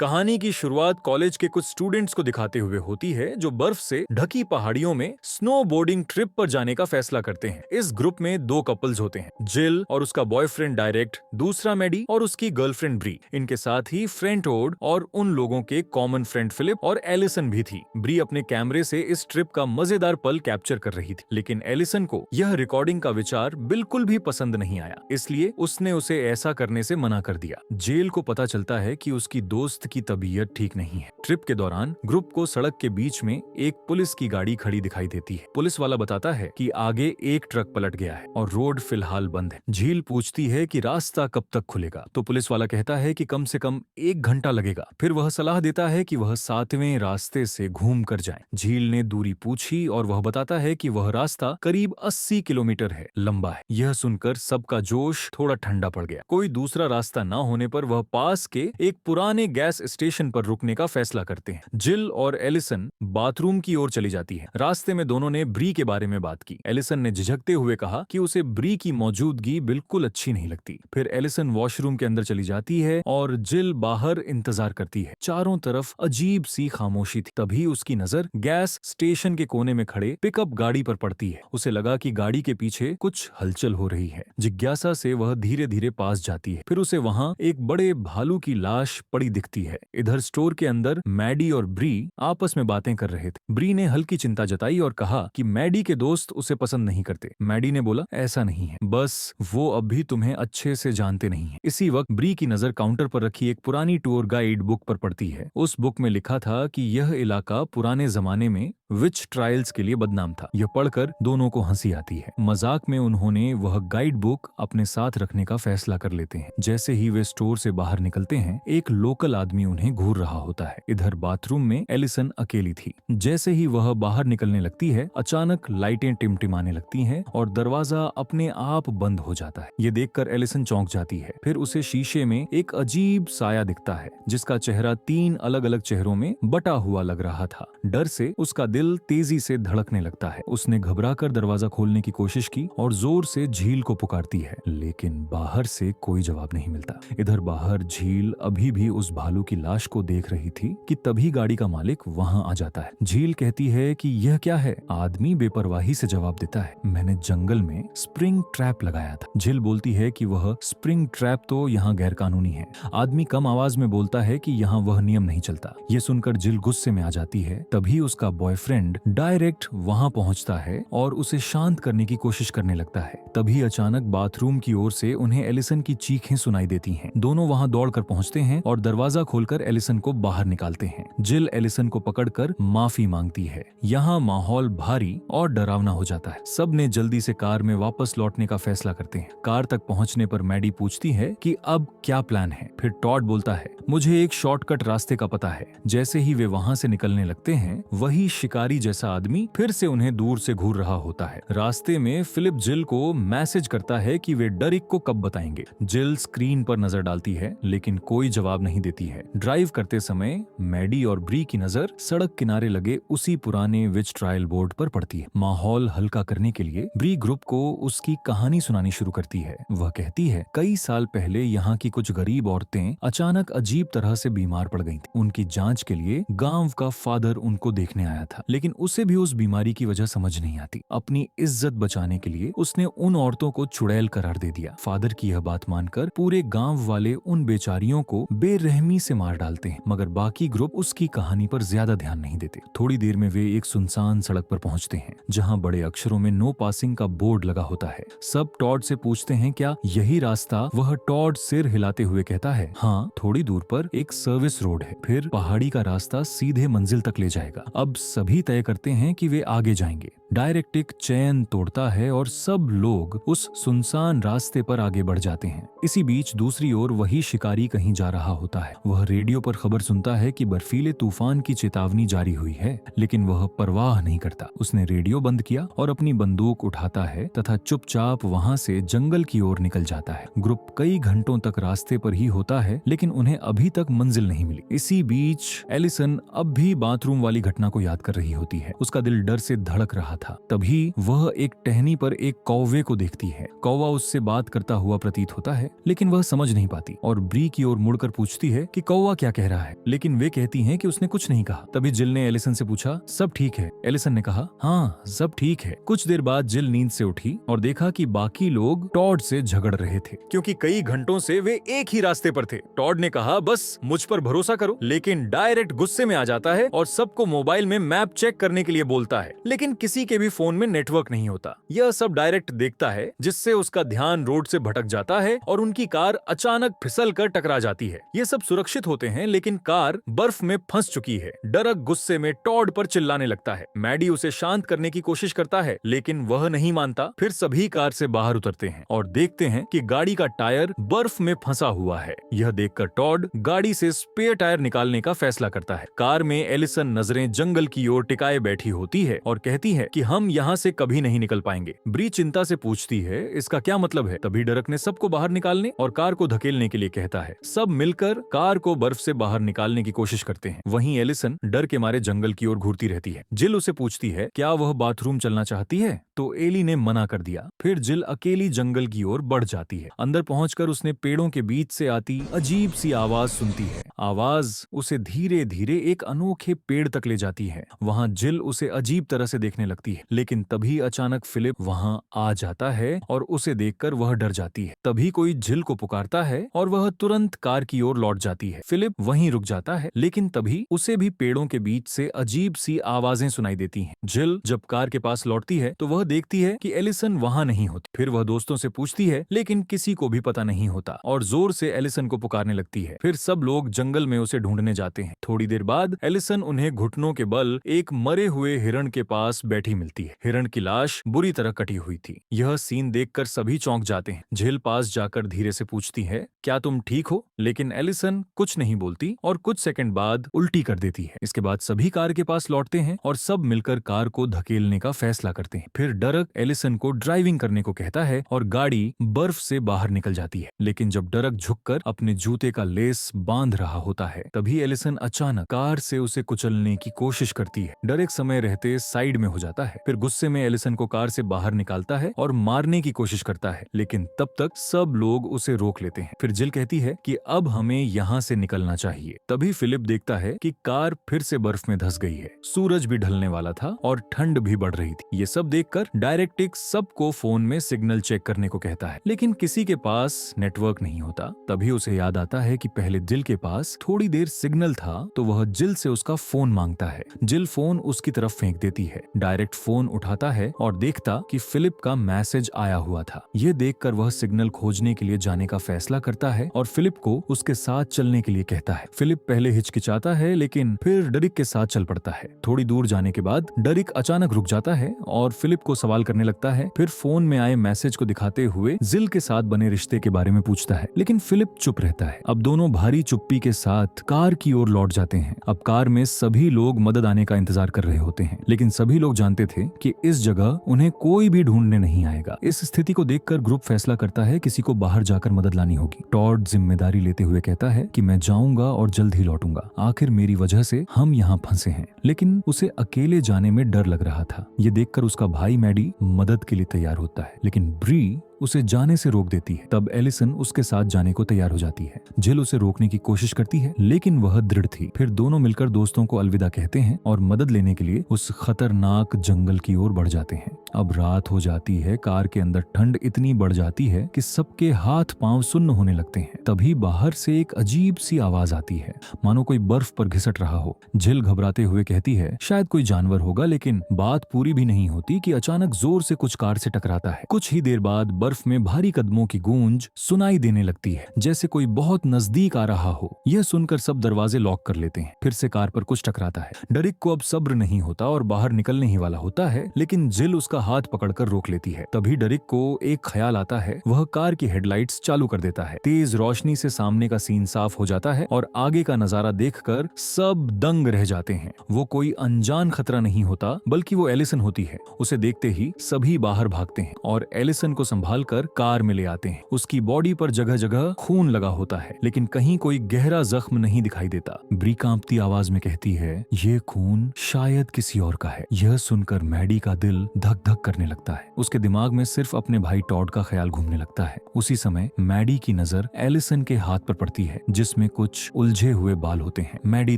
कहानी की शुरुआत कॉलेज के कुछ स्टूडेंट्स को दिखाते हुए होती है जो बर्फ से ढकी पहाड़ियों में स्नोबोर्डिंग ट्रिप पर जाने का फैसला करते हैं। इस ग्रुप में दो कपल्स होते हैं, जिल और उसका बॉयफ्रेंड डायरेक्ट, दूसरा मैडी और उसकी गर्लफ्रेंड ब्री। इनके साथ ही फ्रेंड ओड और उन लोगों के कॉमन फ्रेंड फिलिप और एलिसन भी थी। ब्री अपने कैमरे से इस ट्रिप का मजेदार पल कैप्चर कर रही थी, लेकिन एलिसन को यह रिकॉर्डिंग का विचार बिल्कुल भी पसंद नहीं आया, इसलिए उसने उसे ऐसा करने से मना कर दिया। जेल को पता चलता है कि उसकी दोस्त की तबीयत ठीक नहीं है। ट्रिप के दौरान ग्रुप को सड़क के बीच में एक पुलिस की गाड़ी खड़ी दिखाई देती है। पुलिस वाला बताता है कि आगे एक ट्रक पलट गया है और रोड फिलहाल बंद है। झील पूछती है कि रास्ता कब तक खुलेगा, तो पुलिस वाला कहता है कि कम से कम 1 घंटा लगेगा। फिर वह सलाह देता है कि वह 7वें रास्ते से घूम कर जाए। झील ने दूरी पूछी और वह बताता है कि वह रास्ता करीब 80 किलोमीटर है, लंबा है। यह सुनकर सबका जोश थोड़ा ठंडा पड़ गया। कोई दूसरा रास्ता न होने पर वह पास के एक पुराने गैस स्टेशन पर रुकने का फैसला करते हैं। जिल और एलिसन बाथरूम की ओर चली जाती है। रास्ते में दोनों ने ब्री के बारे में बात की। एलिसन ने झिझकते हुए कहा कि उसे ब्री की मौजूदगी बिल्कुल अच्छी नहीं लगती। फिर एलिसन वॉशरूम के अंदर चली जाती है और जिल बाहर इंतजार करती है। चारों तरफ अजीब सी खामोशी थी। तभी उसकी नजर गैस स्टेशन के कोने में खड़े पिकअप गाड़ी पर पड़ती है। उसे लगा कि गाड़ी के पीछे कुछ हलचल हो रही है। जिज्ञासा से वह धीरे धीरे पास जाती है। फिर उसे वहां एक बड़े भालू की लाश पड़ी दिखती है। इधर स्टोर के अंदर मैडी और ब्री आपस में बातें कर रहे थे। ब्री ने हल्की चिंता जताई और कहा कि मैडी के दोस्त उसे पसंद नहीं करते। मैडी ने बोला, ऐसा नहीं है, बस वो अब भी तुम्हें अच्छे से जानते नहीं है। इसी वक्त ब्री की नजर काउंटर पर रखी एक पुरानी टूर गाइड बुक पर पड़ती है। उस बुक में लिखा था कि यह इलाका पुराने जमाने में विच ट्रायल्स के लिए बदनाम था। यह पढ़कर दोनों को हंसी आती है। मजाक में उन्होंने वह गाइड बुक अपने साथ रखने का फैसला कर लेते हैं। जैसे ही वे स्टोर से बाहर निकलते हैं, एक लोकल आदमी उन्हें घूर रहा होता है। इधर बाथरूम में एलिसन अकेली थी। जैसे ही वह बाहर निकलने लगती है, अचानक लाइटें टिमटिमाने लगती हैं और दरवाजा अपने आप बंद हो जाता है। ये देखकर एलिसन चौंक जाती है। फिर उसे शीशे में एक अजीब साया दिखता है, जिसका चेहरा 3 अलग अलग चेहरों में बटा हुआ लग रहा था। डर से उसका दिल तेजी से धड़कने लगता है। उसने घबराकर दरवाजा खोलने की कोशिश की और जोर से झील को पुकारती है, लेकिन बाहर से कोई जवाब नहीं मिलता। इधर बाहर झील अभी भी उस भालू की लाश को देख रही थी कि तभी गाड़ी का मालिक वहां आ जाता है। झील कहती है कि यह क्या है? आदमी बेपरवाही से जवाब देता है, मैंने जंगल में स्प्रिंग ट्रैप लगाया था। झील बोलती है कि वह स्प्रिंग ट्रैप तो यहाँ गैर कानूनी है। आदमी कम आवाज में बोलता है कि यहाँ वह नियम नहीं चलता। ये सुनकर झील गुस्से में आ जाती है। तभी उसका बॉयफ्रेंड डायरेक्ट वहां पहुंचता है और उसे शांत करने की कोशिश करने लगता है। तभी अचानक बाथरूम की ओर से उन्हें एलिसन की चीखें सुनाई देती हैं। दोनों वहां दौड़कर पहुंचते हैं और दरवाजा खोलकर एलिसन को बाहर निकालते हैं। जिल एलिसन को पकड़कर माफी मांगती है। यहाँ माहौल भारी और डरावना हो जाता है। सब ने जल्दी से कार में वापस लौटने का फैसला करते हैं। कार तक पहुंचने पर मैडी पूछती है कि अब क्या प्लान है। फिर टॉड बोलता है, मुझे एक शॉर्टकट रास्ते का पता है। जैसे ही वे वहां से निकलने लगते हैं, वही शिकारी जैसा आदमी फिर से उन्हें दूर से घूर रहा होता है। रास्ते में फिलिप जिल को मैसेज करता है कि वे डरिक को कब बताएंगे। जिल स्क्रीन पर नजर डालती है, लेकिन कोई जवाब नहीं देती है। ड्राइव करते समय मैडी और ब्री की नजर सड़क किनारे लगे उसी पुराने विच ट्रायल बोर्ड पर पड़ती है। माहौल हल्का करने के लिए ब्री ग्रुप को उसकी कहानी सुनानी शुरू करती है। वह कहती है, कई साल पहले यहाँ की कुछ गरीब औरतें अचानक अजीब तरह से बीमार पड़ गई थी। उनकी जांच के लिए गांव का फादर उनको देखने आया था, लेकिन उसे भी उस बीमारी की वजह समझ नहीं आती। अपनी इज्जत बचाने के लिए उसने उन औरतों को चुड़ैल करार दे दिया। फादर की यह बात मानकर पूरे गांव वाले उन बेचारियों को बेरहमी से मार डालते हैं, मगर बाकी ग्रुप उसकी कहानी पर ज्यादा ध्यान नहीं देते। थोड़ी देर में वे एक सुनसान सड़क पर पहुंचते हैं, जहां बड़े अक्षरों में नो पासिंग का बोर्ड लगा होता है। सब टॉड से पूछते हैं, क्या यही रास्ता? वह टॉड सिर हिलाते हुए कहता है, हाँ, थोड़ी दूर पर एक सर्विस रोड है, फिर पहाड़ी का रास्ता सीधे मंजिल तक ले जाएगा। अब सभी तय करते हैं कि वे आगे जाएंगे। डायरेक्ट एक चैन तोड़ता है और सब लोग उस सुनसान रास्ते पर आगे बढ़ जाते हैं। इसी बीच दूसरी ओर वही शिकारी कहीं जा रहा होता है। वह रेडियो पर खबर सुनता है कि बर्फीले तूफान की चेतावनी जारी हुई है, लेकिन वह परवाह नहीं करता। उसने रेडियो बंद किया और अपनी बंदूक उठाता है तथा चुपचाप वहां से जंगल की ओर निकल जाता है। ग्रुप कई घंटों तक रास्ते पर ही होता है, लेकिन उन्हें अभी तक मंजिल नहीं मिली। इसी बीच एलिसन अब भी बाथरूम वाली घटना को याद कर रही होती है। उसका दिल डर से धड़क रहा था। तभी वह एक टहनी पर एक कौवे को देखती है। कौवा उससे बात करता हुआ प्रतीत होता है, लेकिन वह समझ नहीं पाती और ब्री की ओर मुड़कर पूछती है कि कौवा क्या कह रहा है, लेकिन वे कहती हैं कि उसने कुछ नहीं कहा। तभी जिल ने एलिसन से पूछा, सब ठीक है? एलिसन ने कहा, हाँ सब ठीक है। कुछ देर बाद जिल नींद से उठी और देखा कि बाकी लोग टॉड से झगड़ रहे थे, क्योंकि कई घंटों से वे एक ही रास्ते पर थे। टॉड ने कहा, बस मुझ पर भरोसा करो, लेकिन डायरेक्ट गुस्से में आ जाता है और सबको मोबाइल में मैप चेक करने के लिए बोलता है, लेकिन किसी के भी फोन में नेटवर्क नहीं होता। यह सब डायरेक्ट देखता है, जिससे उसका ध्यान रोड से भटक जाता है और उनकी कार अचानक फिसल कर टकरा जाती है। ये सब सुरक्षित होते हैं, लेकिन कार बर्फ में फंस चुकी है। डरक गुस्से में टॉड पर चिल्लाने लगता है। मैडी उसे शांत करने की कोशिश करता है, लेकिन वह नहीं मानता। फिर सभी कार से बाहर उतरते हैं और देखते हैं कि गाड़ी का टायर बर्फ में फंसा हुआ है। यह देखकर टॉड गाड़ी से स्पेयर टायर निकालने का फैसला करता है। कार में एलिसन नजरें जंगल की ओर टिकाए बैठी होती है और कहती है कि हम यहाँ से कभी नहीं निकल पाएंगे। ब्री चिंता से पूछती है, इसका क्या मतलब है? तभी डरक ने सबको बाहर निकालने और कार को धकेलने के लिए कहता है। सब मिलकर कार को बर्फ से बाहर निकालने की कोशिश करते हैं। वहीं एलिसन डर के मारे जंगल की ओर घूरती रहती है। जिल उसे पूछती है, क्या वह बाथरूम चलना चाहती है? तो एली ने मना कर दिया। फिर जिल अकेली जंगल की ओर बढ़ जाती है। अंदर पहुंचकर उसने पेड़ों के बीच से आती अजीब सी आवाज सुनती है। आवाज उसे धीरे धीरे एक अनोखे पेड़ तक ले जाती है। वहां जिल उसे अजीब तरह से देखने लगती है, लेकिन तभी अचानक फिलिप वहां आ जाता है और उसे देखकर वह डर जाती है। तभी कोई जिल को पुकारता है और वह तुरंत कार की ओर लौट जाती है। फिलिप वहीं रुक जाता है, लेकिन तभी उसे भी पेड़ों के बीच से अजीब सी आवाजें सुनाई देती हैं। जिल जब कार के पास लौटती है तो वह देखती है कि एलिसन वहां नहीं होती। फिर वह दोस्तों से पूछती है, लेकिन किसी को भी पता नहीं होता और जोर से एलिसन को पुकारने लगती है। फिर सब लोग जंगल में उसे ढूंढने जाते हैं। थोड़ी देर बाद एलिसन उन्हें घुटनों के बल एक मरे हुए हिरण के पास बैठी मिलती है। हिरण की लाश बुरी तरह कटी हुई थी। यह सीन देखकर सभी चौंक जाते हैं। जिल पास जाकर धीरे से पूछती है, क्या तुम ठीक हो? लेकिन एलिसन कुछ नहीं बोलती और कुछ सेकंड बाद उल्टी कर देती है। इसके बाद सभी कार के पास लौटते हैं और सब मिलकर कार को धकेलने का फैसला करते हैं। फिर डरक एलिसन को ड्राइविंग करने को कहता है और गाड़ी बर्फ से बाहर निकल जाती है। लेकिन जब डरक झुककर अपने जूते का लेस बांध रहा होता है, तभी एलिसन अचानक कार से उसे कुचलने की कोशिश करती है। डरक समय रहते साइड में हो जाता है। फिर गुस्से में एलिसन को कार से बाहर निकालता है और मारने की कोशिश करता है, लेकिन तब तक सब लोग उसे रोक लेते हैं। फिर जिल कहती है कि अब हमें यहाँ से निकलना चाहिए। तभी फिलिप देखता है कि कार फिर से बर्फ में धंस गई है। सूरज भी ढलने वाला था और ठंड भी बढ़ रही थी। ये सब देखकर डायरेक्टिक सबको फोन में सिग्नल चेक करने को कहता है, लेकिन किसी के पास नेटवर्क नहीं होता। तभी उसे याद आता है कि पहले जिल के पास थोड़ी देर सिग्नल था, तो वह जिल से उसका फोन मांगता है। जिल फोन उसकी तरफ फेंक देती है। डायरेक्ट फोन उठाता है और देखता कि फिलिप का मैसेज आया हुआ था। ये देखकर वह सिग्नल खोजने के लिए जाने का फैसला करता है और फिलिप को उसके साथ चलने के लिए कहता है। फिलिप पहले हिचकिचाता है, लेकिन फिर डरिक के साथ चल पड़ता है। थोड़ी दूर जाने के बाद डरिक अचानक रुक जाता है और फिलिप को सवाल करने लगता है। फिर फोन में आए मैसेज को दिखाते हुए जिल के साथ बने रिश्ते के बारे में पूछता है, लेकिन फिलिप चुप रहता है। अब दोनों भारी चुप्पी के साथ कार की ओर लौट जाते हैं। अब कार में सभी लोग मदद आने का इंतजार कर रहे होते हैं, लेकिन सभी लोग जानते थे कि इस जगह उन्हें कोई भी ढूंढने नहीं आएगा। इस स्थिति को देखकर ग्रुप फैसला करता है किसी को बाहर जाकर मदद लानी होगी। टॉड जिम्मेदारी लेते हुए कहता है कि मैं जाऊंगा और जल्द ही लौटूंगा। आखिर मेरी वजह से हम यहाँ फंसे हैं। लेकिन उसे अकेले जाने में डर लग रहा था। ये देखकर उसका भाई मैडी मदद के लिए तैयार होता है, लेकिन ब्री उसे जाने से रोक देती है। तब एलिसन उसके साथ जाने को तैयार हो जाती है। जिल उसे रोकने की कोशिश करती है, लेकिन वह दृढ़ थी। फिर दोनों मिलकर दोस्तों को अलविदा कहते हैं और मदद लेने के लिए उस खतरनाक जंगल की ओर बढ़ जाते हैं। अब रात हो जाती है। कार के अंदर ठंड इतनी बढ़ जाती है कि सबके हाथ पांव सुन्न होने लगते हैं। तभी बाहर से एक अजीब सी आवाज आती है, मानो कोई बर्फ पर घिसट रहा हो। जिल घबराते हुए कहती है, शायद कोई जानवर होगा, लेकिन बात पूरी भी नहीं होती कि अचानक जोर से कुछ कार से टकराता है। कुछ ही देर बाद बर्फ में भारी कदमों की गूंज सुनाई देने लगती है, जैसे कोई बहुत नजदीक आ रहा हो। यह सुनकर सब दरवाजे लॉक कर लेते हैं। फिर से कार पर कुछ टकराता है। डरिक को अब सब्र नहीं होता और बाहर निकलने ही वाला होता है, लेकिन जिल उसका हाथ पकड़कर रोक लेती है। तभी डरिक को एक ख्याल आता है। वह कार की हेडलाइट्स चालू कर देता है। तेज रोशनी से सामने का सीन साफ हो जाता है और आगे का नजारा देखकर सब दंग रह जाते हैं। वो कोई अनजान खतरा नहीं होता, बल्कि वो एलिसन होती है। उसे देखते ही सभी बाहर भागते हैं और एलिसन को संभाल निकालकर कार में ले आते हैं। उसकी बॉडी पर जगह जगह खून लगा होता है, लेकिन कहीं कोई गहरा जख्म नहीं दिखाई देता। ब्री कांपती आवाज में कहती है, ये खून शायद किसी और का है। यह सुनकर मैडी का दिल धक धक करने लगता है। उसके दिमाग में सिर्फ अपने भाई टॉड का ख्याल घूमने लगता है। उसी समय मैडी की नजर एलिसन के हाथ पर पड़ती है, जिसमें कुछ उलझे हुए बाल होते हैं। मैडी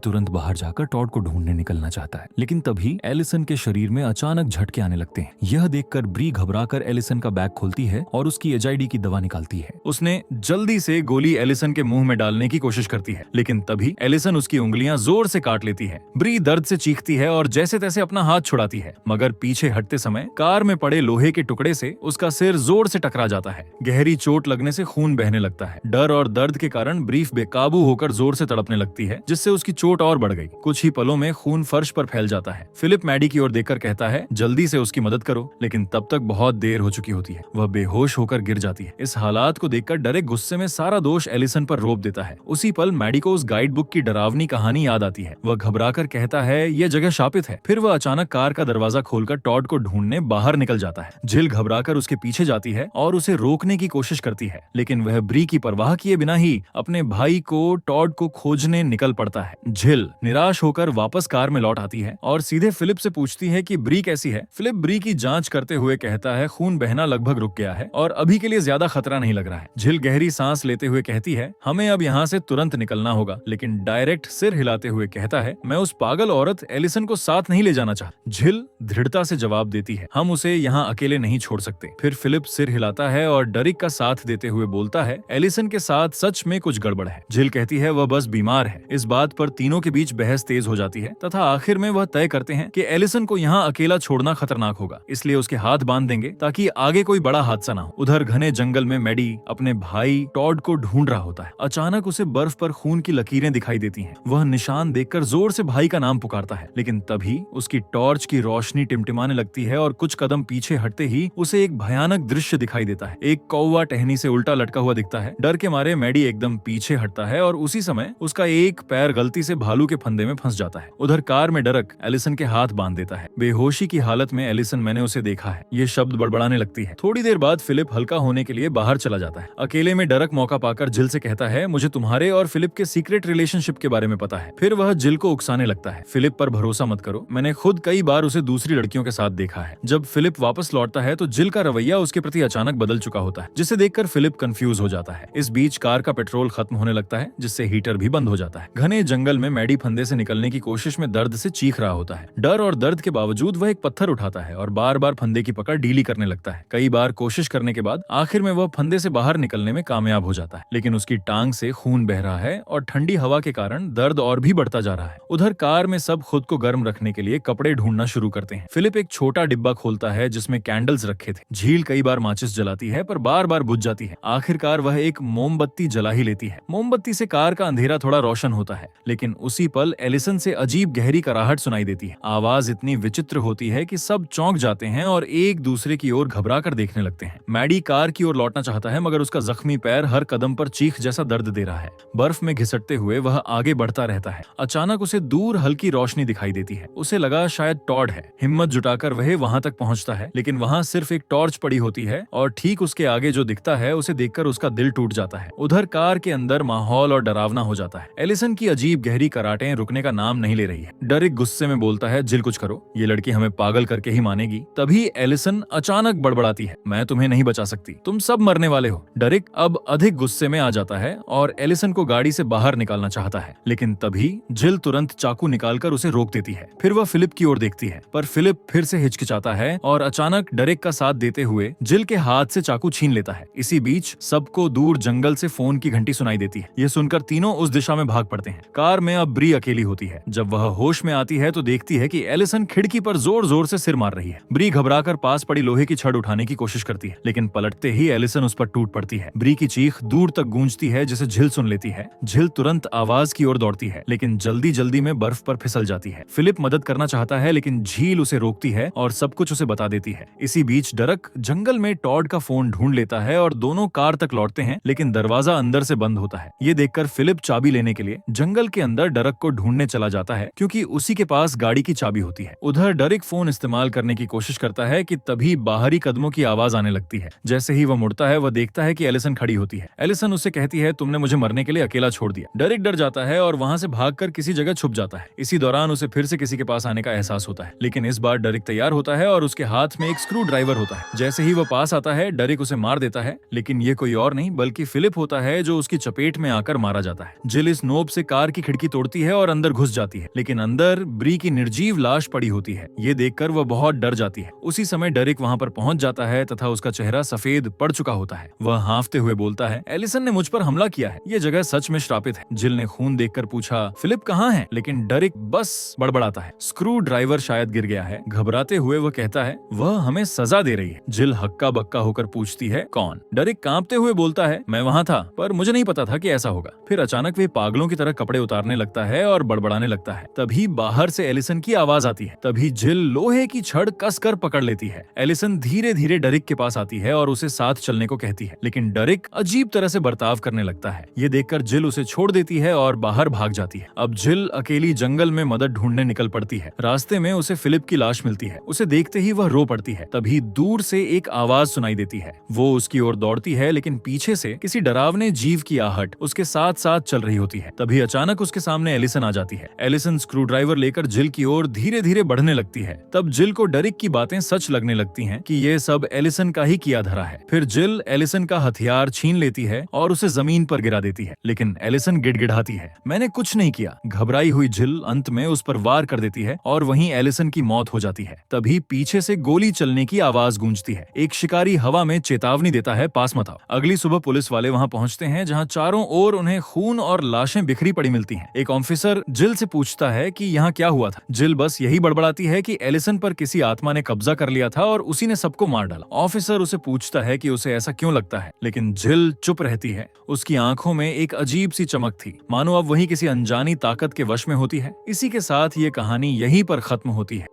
तुरंत बाहर जाकर टॉड को ढूंढने निकलना चाहता है, लेकिन तभी एलिसन के शरीर में अचानक झटके आने लगते हैं। यह देखकर ब्री घबराकर एलिसन का बैग खोलती है और उसकी एचआईडी की दवा निकालती है। उसने जल्दी से गोली एलिसन के मुंह में डालने की कोशिश करती है, लेकिन तभी एलिसन उसकी उंगलियां जोर से काट लेती है। ब्री दर्द से चीखती है और जैसे तैसे अपना हाथ छुड़ाती है, मगर पीछे हटते समय कार में पड़े लोहे के टुकड़े से उसका सिर जोर से टकरा जाता है। गहरी चोट लगने से खून बहने लगता है। डर और दर्द के कारण ब्रीफ बेकाबू होकर जोर से तड़पने लगती है, जिससे उसकी चोट और बढ़ गई। कुछ ही पलों में खून फर्श पर फैल जाता है। फिलिप मैडी की ओर देखकर कहता है, जल्दी से उसकी मदद करो, लेकिन तब तक बहुत देर हो चुकी होती है। वह बेहोश होकर गिर जाती है। इस हालात को देखकर डरेक गुस्से में सारा दोष एलिसन पर रोप देता है। उसी पल मैडी को उस गाइड बुक की डरावनी कहानी याद आती है। वह घबराकर कहता है, यह जगह शापित है। फिर वह अचानक कार का दरवाजा खोलकर टॉड को ढूंढने बाहर निकल जाता है। जिल घबराकर उसके पीछे जाती है और उसे रोकने की कोशिश करती है, लेकिन वह ब्री की परवाह किए बिना ही अपने भाई को टॉड को खोजने निकल पड़ता है। जिल निराश होकर वापस कार में लौट आती है और सीधे फिलिप से पूछती है कि ब्री कैसी है। फिलिप ब्री की जांच करते हुए कहता है, खून बहना लगभग रुक गया है और अभी के लिए ज्यादा खतरा नहीं लग रहा है। जिल गहरी सांस लेते हुए कहती है, हमें अब यहाँ से तुरंत निकलना होगा, लेकिन डायरेक्ट सिर हिलाते हुए कहता है, मैं उस पागल औरत एलिसन को साथ नहीं ले जाना चाहता। जिल दृढ़ता से जवाब देती है, हम उसे यहाँ अकेले नहीं छोड़ सकते। फिर फिलिप सिर हिलाता है और डरिक का साथ देते हुए बोलता है, एलिसन के साथ सच में कुछ गड़बड़ है। जिल कहती है, वह बस बीमार है। इस बात पर तीनों के बीच बहस तेज हो जाती है तथा आखिर में वह तय करते हैं कि एलिसन को यहाँ अकेला छोड़ना खतरनाक होगा, इसलिए उसके हाथ बांध देंगे ताकि आगे कोई बड़ा हादसा ना हो। उधर घने जंगल में मैडी अपने भाई टॉड को ढूंढ रहा होता है। अचानक उसे बर्फ पर खून की लकीरें दिखाई देती हैं। वह निशान देखकर जोर से भाई का नाम पुकारता है, लेकिन तभी उसकी टॉर्च की रोशनी टिमटिमाने लगती है और कुछ कदम पीछे हटते ही उसे एक भयानक दृश्य दिखाई देता है। एक कौवा टहनी से उल्टा लटका हुआ दिखता है। डर के मारे मैडी एकदम पीछे हटता है और उसी समय उसका एक पैर गलती से भालू के फंदे में फंस जाता है। उधर कार में डरक एलिसन के हाथ बांध देता है। बेहोशी की हालत में एलिसन, मैंने उसे देखा है, ये शब्द बड़बड़ाने लगती है। थोड़ी देर बाद फिलिप हल्का होने के लिए बाहर चला जाता है। अकेले में डरक मौका पाकर जिल से कहता है, मुझे तुम्हारे और फिलिप के सीक्रेट रिलेशनशिप के बारे में पता है। फिर वह जिल को उकसाने लगता है, फिलिप पर भरोसा मत करो, मैंने खुद कई बार उसे दूसरी लड़कियों के साथ देखा है। जब फिलिप वापस लौटता है तो जिल का रवैया उसके प्रति अचानक बदल चुका होता है, जिसे देखकर फिलिप कंफ्यूज हो जाता है। इस बीच कार का पेट्रोल खत्म होने लगता है, जिससे हीटर भी बंद हो जाता है। घने जंगल में मैडी फंदे से निकलने की कोशिश में दर्द से चीख रहा होता है। डर और दर्द के बावजूद वह एक पत्थर उठाता है और बार बार फंदे की पकड़ ढीली करने लगता है। कई बार कोशिश करने के बाद आखिर में वह फंदे से बाहर निकलने में कामयाब हो जाता है, लेकिन उसकी टांग से खून बह रहा है और ठंडी हवा के कारण दर्द और भी बढ़ता जा रहा है। उधर कार में सब खुद को गर्म रखने के लिए कपड़े ढूंढना शुरू करते हैं। फिलिप एक छोटा डिब्बा खोलता है जिसमें कैंडल्स रखे थे। झील कई बार माचिस जलाती है पर बार बार बुझ जाती है। आखिरकार वह एक मोमबत्ती जला ही लेती है। मोमबत्ती से कार का अंधेरा थोड़ा रोशन होता है, लेकिन उसी पल एलिसन से अजीब गहरी कराहट सुनाई देती है। आवाज इतनी विचित्र होती है कि सब चौंक जाते हैं और एक दूसरे की ओर घबरा कर देखने लगते हैं। मैडी कार की ओर लौटना चाहता है, मगर उसका जख्मी पैर हर कदम पर चीख जैसा दर्द दे रहा है। बर्फ में घिसटते हुए वह आगे बढ़ता रहता है। अचानक उसे दूर हल्की रोशनी दिखाई देती है। उसे लगा शायद टॉड है। हिम्मत जुटाकर वह वहां तक पहुंचता है, लेकिन वहां सिर्फ एक टॉर्च पड़ी होती है और ठीक उसके आगे जो दिखता है उसे देखकर उसका दिल टूट जाता है। उधर कार के अंदर माहौल और डरावना हो जाता है। एलिसन की अजीब गहरी कराटें रुकने का नाम नहीं ले रही है। डरिक गुस्से में बोलता है, जिल कुछ करो, ये लड़की हमें पागल करके ही मानेगी। तभी एलिसन अचानक बड़बड़ाती है, मैं तुम्हें नहीं बचा सकती, तुम सब मरने वाले हो। डरिक अब अधिक गुस्से में आ जाता है और एलिसन को गाड़ी से बाहर निकालना चाहता है, लेकिन तभी जिल तुरंत चाकू निकालकर उसे रोक देती है। फिर वह फिलिप की ओर देखती है, पर फिलिप फिर से हिचकिचाता है और अचानक डरिक का साथ देते हुए जिल के हाथ से चाकू छीन लेता है। इसी बीच सबको दूर जंगल से फोन की घंटी सुनाई देती है। यह सुनकर तीनों उस दिशा में भाग पड़ते हैं। कार में अब ब्री अकेली होती है। जब वह होश में आती है तो देखती है कि एलिसन खिड़की पर जोर जोर से सिर मार रही है। ब्री घबराकर पास पड़ी लोहे की छड़ उठाने की कोशिश करती है, लेकिन पलटते ही एलिसन उस पर टूट पड़ती है। ब्री की चीख दूर तक गूंजती है, जिसे झिल सुन लेती है। झिल तुरंत आवाज की ओर दौड़ती है, लेकिन जल्दी जल्दी में बर्फ पर फिसल जाती है। फिलिप मदद करना चाहता है, लेकिन झील उसे रोकती है और सब कुछ उसे बता देती है। इसी बीच डरक जंगल में टॉड का फोन ढूंढ लेता है और दोनों कार तक लौटते हैं, लेकिन दरवाजा अंदर से बंद होता है। ये देखकर फिलिप चाबी लेने के लिए जंगल के अंदर डरक को ढूंढने चला जाता है, क्योंकि उसी के पास गाड़ी की चाबी होती है। उधर डरिक फोन इस्तेमाल करने की कोशिश करता है कि तभी बाहरी कदमों की आवाज आने लगती है। लगती है। जैसे ही वह मुड़ता है, वह देखता है कि एलिसन खड़ी होती है। एलिसन उससे कहती है, तुमने मुझे मरने के लिए अकेला छोड़ दिया। डेरिक डर जाता है और वहां से भागकर किसी जगह छुप जाता है। इसी दौरान उसे फिर से किसी के पास आने का एहसास होता है, लेकिन इस बार डेरिक तैयार होता है और उसके हाथ में एक स्क्रू ड्राइवर होता है। जैसे ही वह पास आता है, डेरिक उसे मार देता है, लेकिन ये कोई और नहीं बल्कि फिलिप होता है, जो उसकी चपेट में आकर मारा जाता है। जिल इस नोब से कार की खिड़की तोड़ती है और अंदर घुस जाती है, लेकिन अंदर ब्री की निर्जीव लाश पड़ी होती है। ये देखकर वह बहुत डर जाती है। उसी समय डेरिक वहां पर पहुंच जाता है तथा उसका चेहरा सफेद पड़ चुका होता है। वह हांफते हुए बोलता है, एलिसन ने मुझ पर हमला किया है। ये जगह सच में श्रापित है। जिल ने खून देखकर पूछा, फिलिप कहाँ है? लेकिन डेरिक बस बड़बड़ाता है, स्क्रू ड्राइवर शायद गिर गया है। घबराते हुए वह कहता है, वह हमें सजा दे रही है। जिल हक्का बक्का होकर पूछती है, कौन? डेरिक कांपते हुए बोलता है, मैं वहां था, पर मुझे नहीं पता था कि ऐसा होगा। फिर अचानक वे पागलों की तरह कपड़े उतारने लगता है और बड़बड़ाने लगता है। तभी बाहर से एलिसन की आवाज आती है। तभी जिल लोहे की छड़ कसकर पकड़ लेती है। एलिसन धीरे धीरे डेरिक के पास आती है और उसे साथ चलने को कहती है, लेकिन डेरिक अजीब तरह से बर्ताव करने लगता है। ये देखकर जिल उसे छोड़ देती है और बाहर भाग जाती है। अब जिल अकेली जंगल में मदद ढूंढने निकल पड़ती है। रास्ते में उसे फिलिप की लाश मिलती है। उसे देखते ही वह रो पड़ती है। तभी दूर से एक आवाज सुनाई देती है। वो उसकी ओर दौड़ती है, लेकिन पीछे से किसी डरावने जीव की आहट उसके साथ साथ चल रही होती है। तभी अचानक उसके सामने एलिसन आ जाती है। एलिसन स्क्रू ड्राइवर लेकर जिल की ओर धीरे धीरे बढ़ने लगती है। तब जिल को डेरिक की बातें सच लगने लगती हैं कि ये सब एलिसन का ही किया धरा है। फिर जिल एलिसन का हथियार छीन लेती है और उसे जमीन पर गिरा देती है, लेकिन एलिसन गिड़गिड़ाती है, मैंने कुछ नहीं किया। घबराई हुई जिल अंत में उस पर वार कर देती है और वहीं एलिसन की मौत हो जाती है। तभी पीछे से गोली चलने की आवाज गूंजती है। एक शिकारी हवा में चेतावनी देता है, पास मत आओ। अगली सुबह पुलिस वाले वहां पहुंचते हैं, जहां चारों ओर उन्हें खून और लाशें बिखरी पड़ी मिलती हैं। एक ऑफिसर जिल से पूछता है कि यहाँ क्या हुआ था। जिल बस यही बड़बड़ाती है कि एलिसन पर किसी आत्मा ने कब्जा कर लिया था और उसी ने सबको मार डाला। ऑफिसर उसे पूछता है कि उसे ऐसा क्यों लगता है, लेकिन जिल चुप रहती है। उसकी आंखों में एक अजीब सी चमक थी, मानो अब वही किसी अनजानी ताकत के वश में होती है। इसी के साथ ये कहानी यहीं पर खत्म होती है।